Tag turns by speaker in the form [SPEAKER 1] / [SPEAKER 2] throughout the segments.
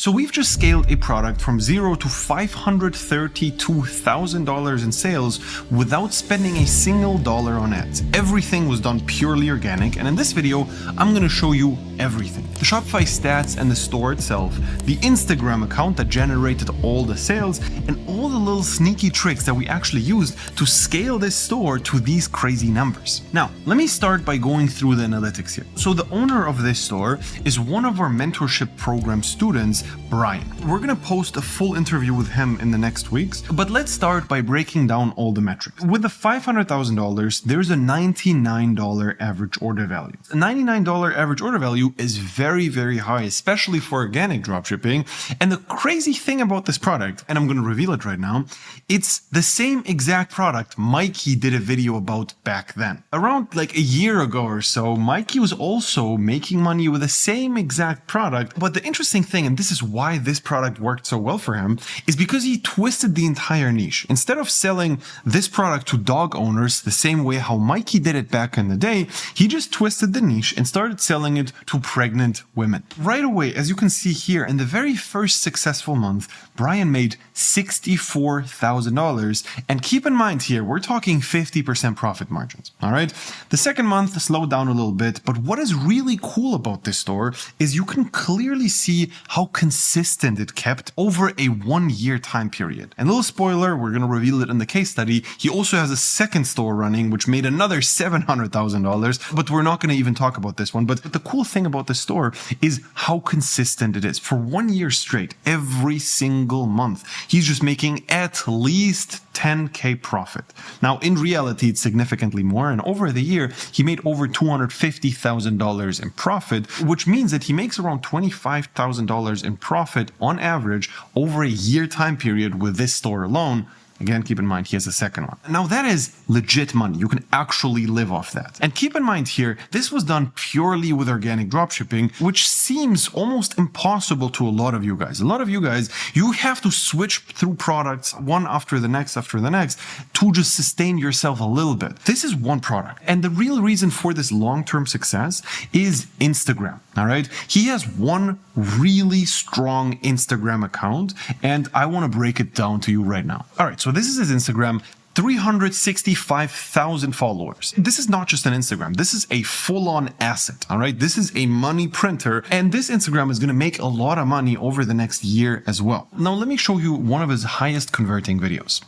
[SPEAKER 1] So we've just scaled a product from zero to $532,000 in sales without spending a single dollar on ads. Everything was done purely organic, and in this video, I'm gonna show you everything. The Shopify stats and the store itself, the Instagram account that generated all the sales, and all the little sneaky tricks that we actually used to scale this store to these crazy numbers. Now, let me start by going through the analytics here. So the owner of this store is one of our mentorship program students, Brian. We're gonna post a full interview with him in the next weeks, but let's start by breaking down all the metrics. With the $500,000, there's a $99 average order value. A $99 average order value is very, very high, especially for organic dropshipping. And the crazy thing about this product, and I'm gonna reveal it right now, it's the same exact product Mikey did a video about back then. Around like a year ago or so, Mikey was also making money with the same exact product. But the interesting thing, and this is why this product worked so well for him, is because he twisted the entire niche. Instead of selling this product to dog owners the same way how Mikey did it back in the day, he just twisted the niche and started selling it to pregnant women. Right away, as you can see here, in the very first successful month, Brian made $64,000. And keep in mind here, we're talking 50% profit margins. All right. The second month slowed down a little bit, but what is really cool about this store is you can clearly see how consistent it kept over a 1-year time period. And a little spoiler, we're going to reveal it in the case study. He also has a second store running, which made another $700,000, but we're not going to even talk about this one. But the cool thing about this store is how consistent it is. For 1 year straight, every single month, he's just making at least 10K profit. Now, in reality, it's significantly more. And over the year, he made over $250,000 in profit, which means that he makes around $25,000 in profit on average over a year time period with this store alone. Again, keep in mind, he has a second one. Now that is legit money. You can actually live off that. And keep in mind here, this was done purely with organic dropshipping, which seems almost impossible to a lot of you guys. A lot of you guys, you have to switch through products one after the next to just sustain yourself a little bit. This is one product. And the real reason for this long-term success is Instagram. All right. He has one really strong Instagram account, and I want to break it down to you right now. All right. So this is his Instagram, 365,000 followers. This is not just an Instagram. This is a full-on asset, all right? This is a money printer, and this Instagram is going to make a lot of money over the next year as well. Now, let me show you one of his highest converting videos.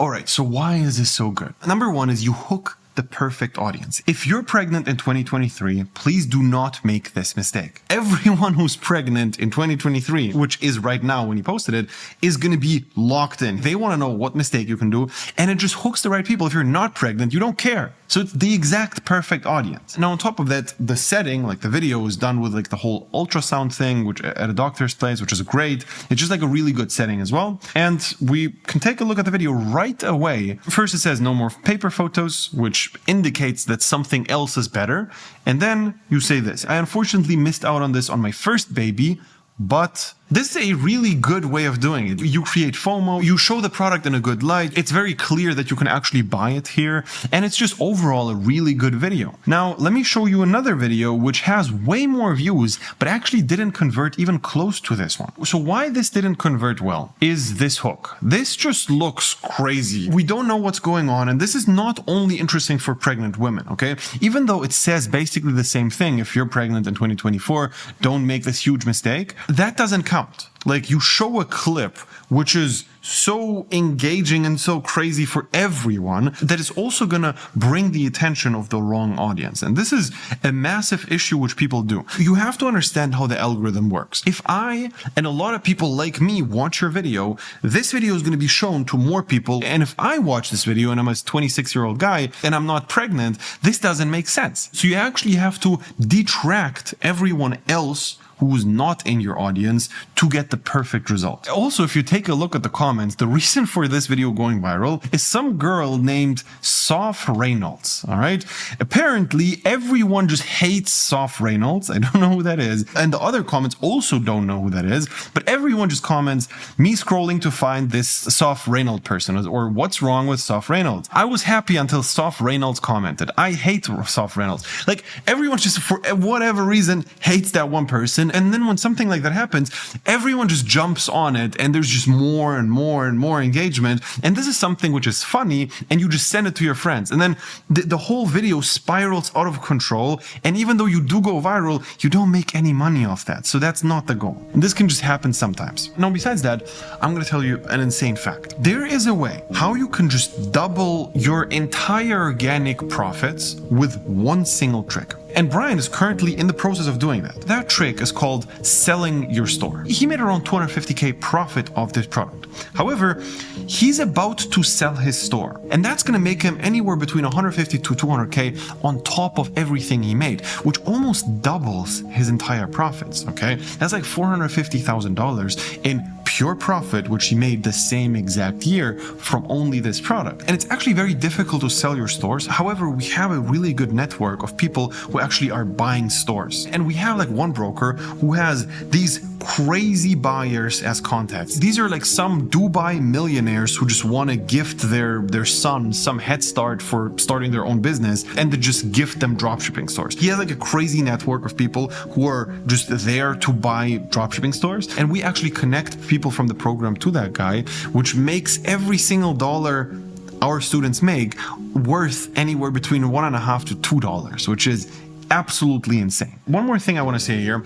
[SPEAKER 1] All right, so why is this so good? Number one is you hook the perfect audience. If you're pregnant in 2023, please do not make this mistake. Everyone who's pregnant in 2023, which is right now when he posted it, is going to be locked in. They want to know what mistake you can do, and it just hooks the right people. If you're not pregnant, you don't care. So it's the exact perfect audience. Now, on top of that, the setting, like the video is done with like the whole ultrasound thing, which at a doctor's place, which is great. It's just like a really good setting as well. And we can take a look at the video right away. First, it says no more paper photos, which indicates that something else is better. And then you say this: I unfortunately missed out on this on my first baby, but this is a really good way of doing it. You create FOMO, you show the product in a good light. It's very clear that you can actually buy it here. And it's just overall a really good video. Now, let me show you another video which has way more views, but actually didn't convert even close to this one. So why this didn't convert well is this hook. This just looks crazy. We don't know what's going on. And this is not only interesting for pregnant women, okay? Even though it says basically the same thing, if you're pregnant in 2024, don't make this huge mistake. That doesn't count. Like, you show a clip which is so engaging and so crazy for everyone that it's also gonna bring the attention of the wrong audience. And this is a massive issue which people do. You have to understand how the algorithm works. If I and a lot of people like me watch your video, this video is gonna be shown to more people. And if I watch this video and I'm a 26-year-old guy and I'm not pregnant, this doesn't make sense. So you actually have to detract everyone else who's not in your audience to get the perfect result. Also, if you take a look at the comments, the reason for this video going viral is some girl named Soph Reynolds, all right? Apparently, everyone just hates Soph Reynolds. I don't know who that is. And the other comments also don't know who that is, but everyone just comments, me scrolling to find this Soph Reynolds person, or what's wrong with Soph Reynolds. I was happy until Soph Reynolds commented. I hate Soph Reynolds. Like, everyone just, for whatever reason, hates that one person. And then when something like that happens, everyone just jumps on it, and there's just more and more and more engagement. And this is something which is funny, and you just send it to your friends. And then the whole video spirals out of control. And even though you do go viral, you don't make any money off that. So that's not the goal. And this can just happen sometimes. Now, besides that, I'm going to tell you an insane fact. There is a way how you can just double your entire organic profits with one single trick. And Brian is currently in the process of doing that. That trick is called selling your store. He made around $250K profit off this product. However, he's about to sell his store, and that's going to make him anywhere between $150 to $200K on top of everything he made, which almost doubles his entire profits. Okay, that's like $450,000 in pure profit, which he made the same exact year from only this product. And it's actually very difficult to sell your stores. However, we have a really good network of people who actually are buying stores. And we have like one broker who has these crazy buyers as contacts. These are like some Dubai millionaires who just want to gift their son some head start for starting their own business, and to just gift them dropshipping stores. He has like a crazy network of people who are just there to buy dropshipping stores, and we actually connect people from the program to that guy, which makes every single dollar our students make worth anywhere between $1.50 to $2, which is absolutely insane. One more thing I want to say here.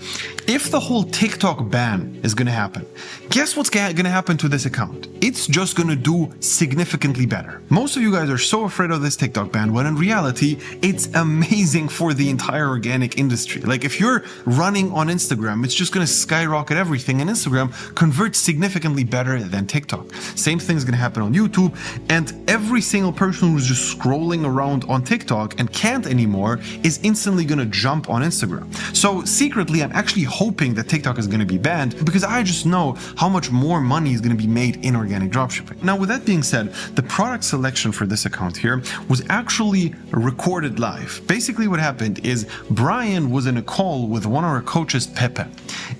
[SPEAKER 1] If the whole TikTok ban is going to happen, guess what's going to happen to this account? It's just going to do significantly better. Most of you guys are so afraid of this TikTok ban, when in reality, it's amazing for the entire organic industry. Like, if you're running on Instagram, it's just going to skyrocket everything, and Instagram converts significantly better than TikTok. Same thing is going to happen on YouTube, and every single person who's just scrolling around on TikTok and can't anymore is instantly going to jump on Instagram. So secretly, I'm actually hoping that TikTok is going to be banned, because I just know how much more money is going to be made in organic dropshipping. Now, with that being said, the product selection for this account here was actually recorded live. Basically, what happened is Brian was in a call with one of our coaches, Pepe,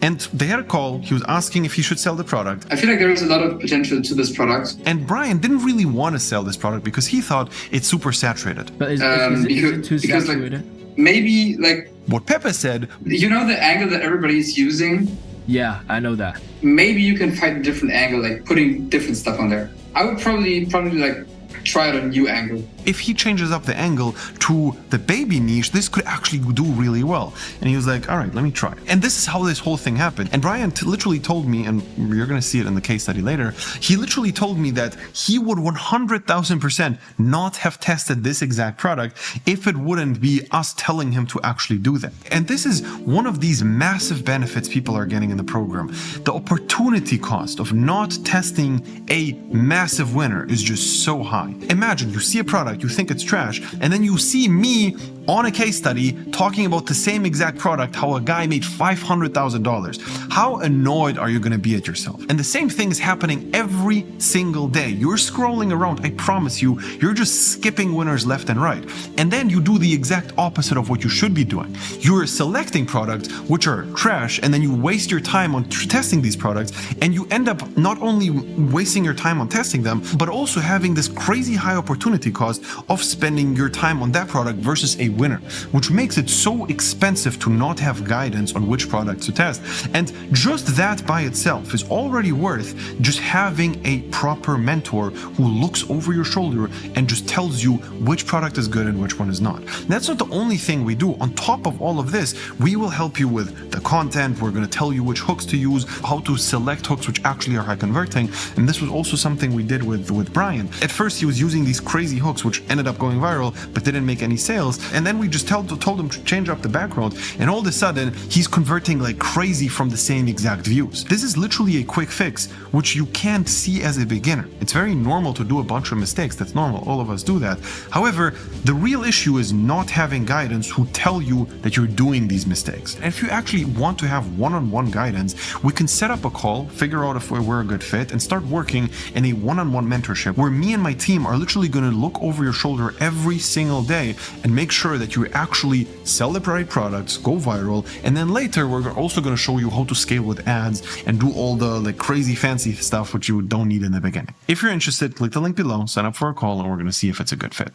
[SPEAKER 1] and they had a call. He was asking if he should sell the product.
[SPEAKER 2] I feel like there is a lot of potential to this product.
[SPEAKER 1] And Brian didn't really want to sell this product because he thought it's super saturated.
[SPEAKER 3] But is it too saturated?
[SPEAKER 2] Like, maybe like
[SPEAKER 1] what Pepe said,
[SPEAKER 2] you know, the angle that everybody is using.
[SPEAKER 3] Yeah, I know that.
[SPEAKER 2] Maybe you can find a different angle, like putting different stuff on there. I would probably like try out a new angle.
[SPEAKER 1] If he changes up the angle to the baby niche, this could actually do really well. And he was like, all right, let me try. And this is how this whole thing happened. And Brian literally told me, and you're going to see it in the case study later, he literally told me that he would 100,000% not have tested this exact product if it wouldn't be us telling him to actually do that. And this is one of these massive benefits people are getting in the program. The opportunity cost of not testing a massive winner is just so high. Imagine you see a product, you think it's trash, and then you see me on a case study talking about the same exact product, how a guy made $500,000. How annoyed are you going to be at yourself? And the same thing is happening every single day. You're scrolling around, I promise you, you're just skipping winners left and right. And then you do the exact opposite of what you should be doing. You're selecting products which are trash, and then you waste your time on testing these products, and you end up not only wasting your time on testing them, but also having this crazy high opportunity cost of spending your time on that product versus a winner, which makes it so expensive to not have guidance on which products to test. And just that by itself is already worth just having a proper mentor who looks over your shoulder and just tells you which product is good and which one is not. And that's not the only thing we do. On top of all of this, we will help you with the content. We're going to tell you which hooks to use, how to select hooks which actually are high converting. And this was also something we did with Brian. At first, he was using these crazy hooks which ended up going viral but didn't make any sales. And And then we just told him to change up the background, and all of a sudden he's converting like crazy from the same exact views. This is literally a quick fix, which you can't see as a beginner. It's very normal to do a bunch of mistakes. That's normal. All of us do that. However, the real issue is not having guidance who tell you that you're doing these mistakes. And if you actually want to have one-on-one guidance, we can set up a call, figure out if we're a good fit, and start working in a one-on-one mentorship where me and my team are literally going to look over your shoulder every single day and make sure that you actually sell the right products, go viral, and then later we're also going to show you how to scale with ads and do all the like crazy fancy stuff which you don't need in the beginning. If you're interested, click the link below, sign up for a call, and we're going to see if it's a good fit.